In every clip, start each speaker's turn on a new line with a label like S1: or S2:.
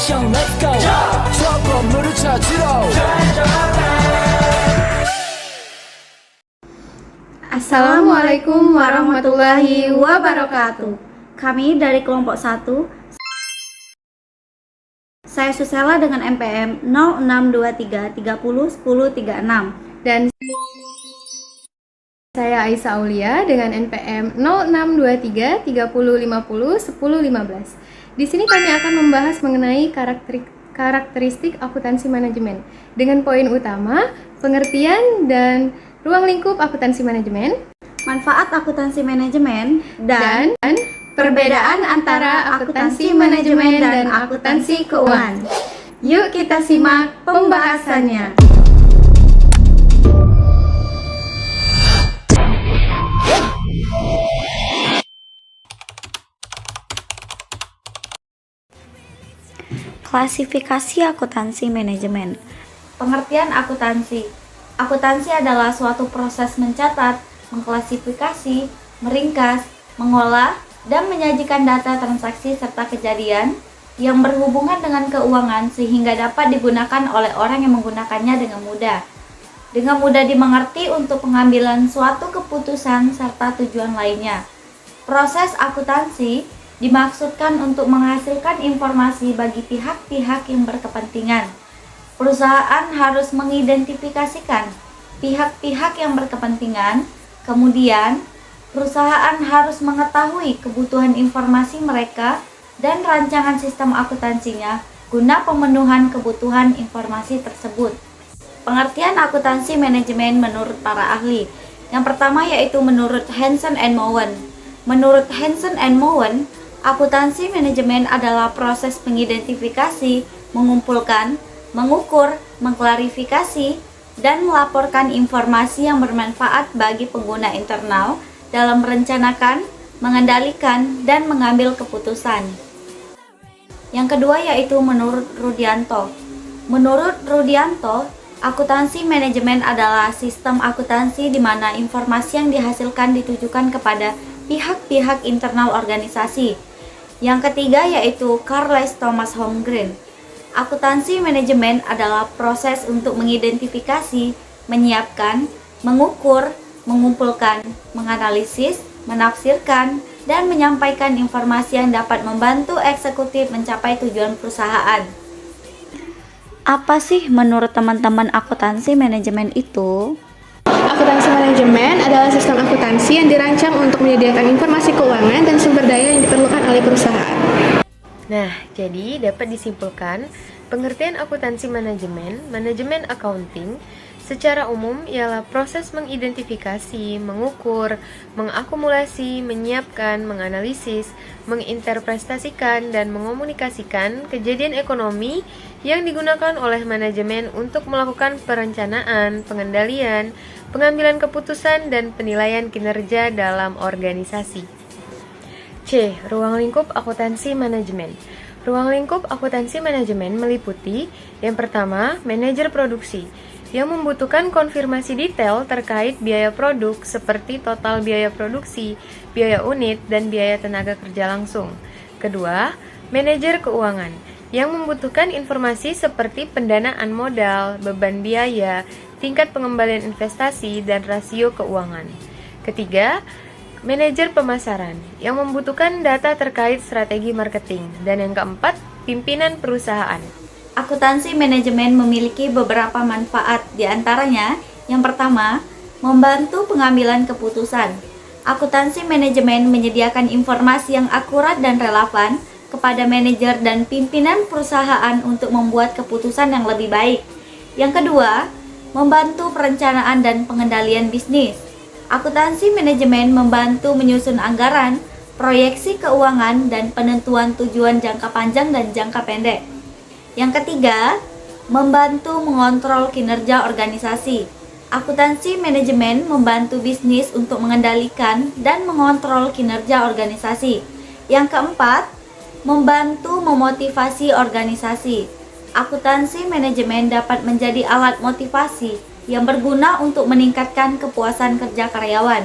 S1: action, let's go. 저 건물을 찾으러.
S2: Assalamualaikum warahmatullahi wabarakatuh. Kami dari kelompok 1. Saya Susela dengan NPM 0623 30 10 36.
S3: Dan saya Aisyah Aulia dengan NPM 0623 30 50 10 15. Di sini kami akan membahas mengenai karakteristik akuntansi manajemen dengan poin utama, pengertian dan ruang lingkup akuntansi manajemen,
S2: Manfaat akuntansi manajemen dan
S3: perbedaan antara akuntansi manajemen dan akuntansi keuangan.
S2: Yuk kita simak pembahasannya. Klasifikasi akuntansi manajemen. Pengertian akuntansi. Akuntansi adalah suatu proses mencatat, mengklasifikasi, meringkas, mengolah, dan menyajikan data transaksi serta kejadian yang berhubungan dengan keuangan sehingga dapat digunakan oleh orang yang menggunakannya dengan mudah. Dengan mudah dimengerti untuk pengambilan suatu keputusan serta tujuan lainnya. Proses akuntansi dimaksudkan untuk menghasilkan informasi bagi pihak-pihak yang berkepentingan. Perusahaan harus mengidentifikasikan pihak-pihak yang berkepentingan, kemudian perusahaan harus mengetahui kebutuhan informasi mereka dan rancangan sistem akuntansinya guna pemenuhan kebutuhan informasi tersebut. Pengertian akuntansi manajemen menurut para ahli. Yang pertama yaitu menurut Hansen and Mowen. Menurut Hansen and Mowen, akuntansi manajemen adalah proses mengidentifikasi, mengumpulkan, mengukur, mengklarifikasi, dan melaporkan informasi yang bermanfaat bagi pengguna internal dalam merencanakan, mengendalikan, dan mengambil keputusan. Yang kedua yaitu menurut Rudianto. Menurut Rudianto, akuntansi manajemen adalah sistem akuntansi di mana informasi yang dihasilkan ditujukan kepada pihak-pihak internal organisasi. Yang ketiga yaitu Carles Thomas Holmgren. Akuntansi manajemen adalah proses untuk mengidentifikasi, menyiapkan, mengukur, mengumpulkan, menganalisis, menafsirkan, dan menyampaikan informasi yang dapat membantu eksekutif mencapai tujuan perusahaan. Apa sih menurut teman-teman akuntansi manajemen itu?
S3: Akuntansi manajemen adalah sistem akuntansi yang dirancang untuk menyediakan informasi keuangan dan sumber daya yang diperlukan oleh perusahaan.
S4: Nah, jadi dapat disimpulkan, pengertian akuntansi manajemen accounting, secara umum ialah proses mengidentifikasi, mengukur, mengakumulasi, menyiapkan, menganalisis, menginterpretasikan, dan mengomunikasikan kejadian ekonomi yang digunakan oleh manajemen untuk melakukan perencanaan, pengendalian, pengambilan keputusan, dan penilaian kinerja dalam organisasi. C. Ruang lingkup akuntansi manajemen. Ruang lingkup akuntansi manajemen meliputi yang pertama, manajer produksi, yang membutuhkan konfirmasi detail terkait biaya produk seperti total biaya produksi, biaya unit, dan biaya tenaga kerja langsung. Kedua, manajer keuangan, yang membutuhkan informasi seperti pendanaan modal, beban biaya, tingkat pengembalian investasi, dan rasio keuangan. Ketiga, manajer pemasaran, yang membutuhkan data terkait strategi marketing. Dan yang keempat, pimpinan perusahaan.
S2: Akuntansi manajemen memiliki beberapa manfaat, di antaranya yang pertama, membantu pengambilan keputusan. Akuntansi manajemen menyediakan informasi yang akurat dan relevan kepada manajer dan pimpinan perusahaan untuk membuat keputusan yang lebih baik. Yang kedua, membantu perencanaan dan pengendalian bisnis. Akuntansi manajemen membantu menyusun anggaran, proyeksi keuangan, dan penentuan tujuan jangka panjang dan jangka pendek. Yang ketiga, membantu mengontrol kinerja organisasi. Akuntansi manajemen membantu bisnis untuk mengendalikan dan mengontrol kinerja organisasi. Yang keempat, membantu memotivasi organisasi. Akuntansi manajemen dapat menjadi alat motivasi yang berguna untuk meningkatkan kepuasan kerja karyawan.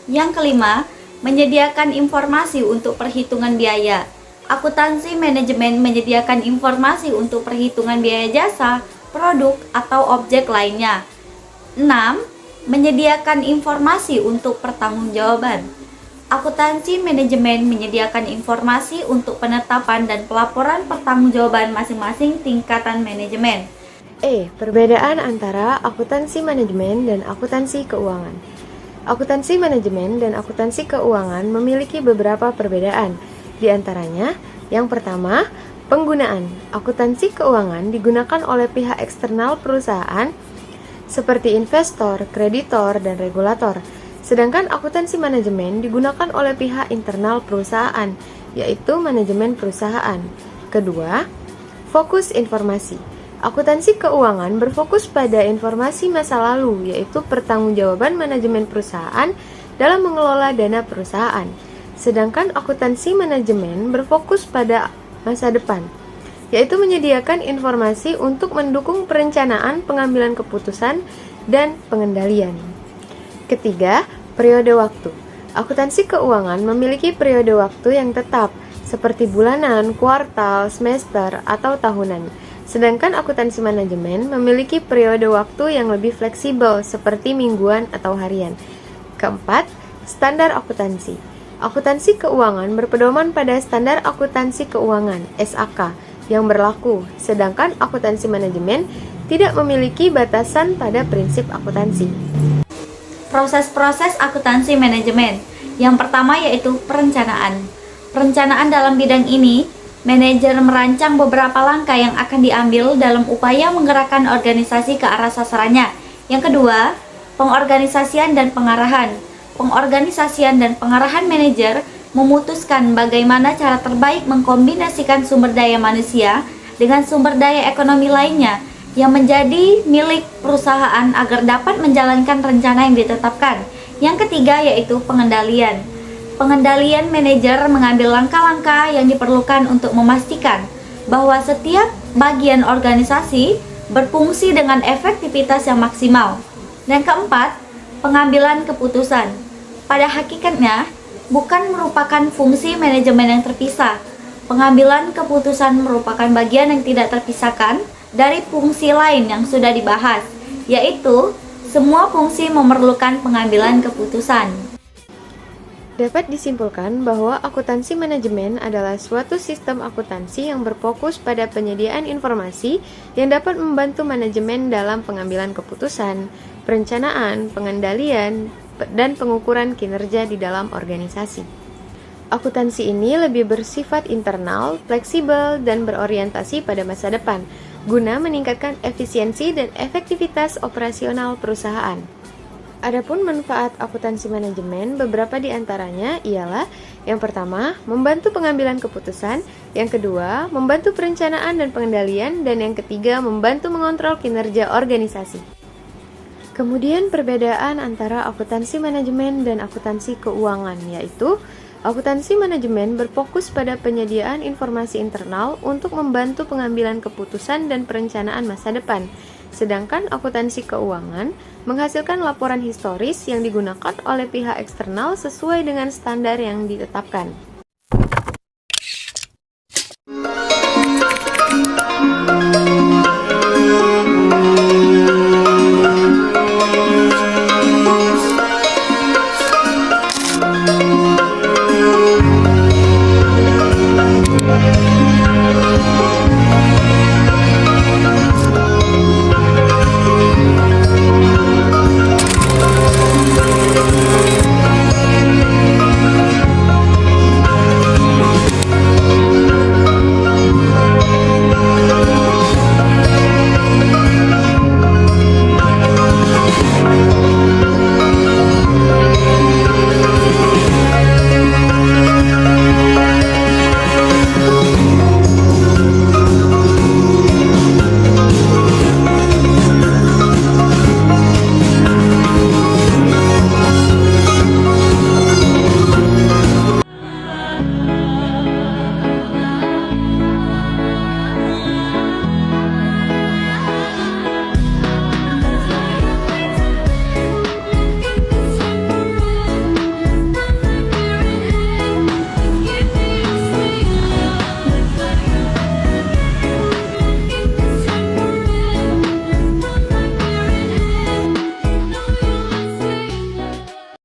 S2: Yang kelima, menyediakan informasi untuk perhitungan biaya. Akuntansi manajemen menyediakan informasi untuk perhitungan biaya jasa, produk, atau objek lainnya. 6. Menyediakan informasi untuk pertanggungjawaban. Akuntansi manajemen menyediakan informasi untuk penetapan dan pelaporan pertanggungjawaban masing-masing tingkatan manajemen.
S4: Perbedaan antara akuntansi manajemen dan akuntansi keuangan. Akuntansi manajemen dan akuntansi keuangan memiliki beberapa perbedaan. Di antaranya, yang pertama, penggunaan. Akuntansi keuangan digunakan oleh pihak eksternal perusahaan seperti investor, kreditor, dan regulator. Sedangkan akuntansi manajemen digunakan oleh pihak internal perusahaan, yaitu manajemen perusahaan. Kedua, fokus informasi. Akuntansi keuangan berfokus pada informasi masa lalu, yaitu pertanggungjawaban manajemen perusahaan dalam mengelola dana perusahaan. Sedangkan akuntansi manajemen berfokus pada masa depan, yaitu menyediakan informasi untuk mendukung perencanaan, pengambilan keputusan, dan pengendalian. Ketiga, periode waktu. Akuntansi keuangan memiliki periode waktu yang tetap, seperti bulanan, kuartal, semester, atau tahunan. Sedangkan akuntansi manajemen memiliki periode waktu yang lebih fleksibel, seperti mingguan atau harian. Keempat, standar akuntansi. Akuntansi keuangan berpedoman pada standar akuntansi keuangan (SAK) yang berlaku, sedangkan akuntansi manajemen tidak memiliki batasan pada prinsip akuntansi.
S2: Proses-proses akuntansi manajemen. Yang pertama yaitu perencanaan. Perencanaan dalam bidang ini, manajer merancang beberapa langkah yang akan diambil dalam upaya menggerakkan organisasi ke arah sasarannya. Yang kedua, pengorganisasian dan pengarahan. Pengorganisasian dan pengarahan manajer memutuskan bagaimana cara terbaik mengkombinasikan sumber daya manusia dengan sumber daya ekonomi lainnya yang menjadi milik perusahaan agar dapat menjalankan rencana yang ditetapkan. Yang ketiga yaitu pengendalian. Pengendalian manajer mengambil langkah-langkah yang diperlukan untuk memastikan bahwa setiap bagian organisasi berfungsi dengan efektivitas yang maksimal. Dan keempat, pengambilan keputusan. Pada hakikatnya, bukan merupakan fungsi manajemen yang terpisah. Pengambilan keputusan merupakan bagian yang tidak terpisahkan dari fungsi lain yang sudah dibahas, yaitu semua fungsi memerlukan pengambilan keputusan.
S4: Dapat disimpulkan bahwa akuntansi manajemen adalah suatu sistem akuntansi yang berfokus pada penyediaan informasi yang dapat membantu manajemen dalam pengambilan keputusan, perencanaan, pengendalian, dan pengukuran kinerja di dalam organisasi. Akuntansi ini lebih bersifat internal, fleksibel, dan berorientasi pada masa depan, guna meningkatkan efisiensi dan efektivitas operasional perusahaan. Adapun manfaat akuntansi manajemen, beberapa di antaranya ialah: yang pertama, membantu pengambilan keputusan; yang kedua, membantu perencanaan dan pengendalian; dan yang ketiga, membantu mengontrol kinerja organisasi. Kemudian perbedaan antara akuntansi manajemen dan akuntansi keuangan, yaitu akuntansi manajemen berfokus pada penyediaan informasi internal untuk membantu pengambilan keputusan dan perencanaan masa depan. Sedangkan akuntansi keuangan menghasilkan laporan historis yang digunakan oleh pihak eksternal sesuai dengan standar yang ditetapkan.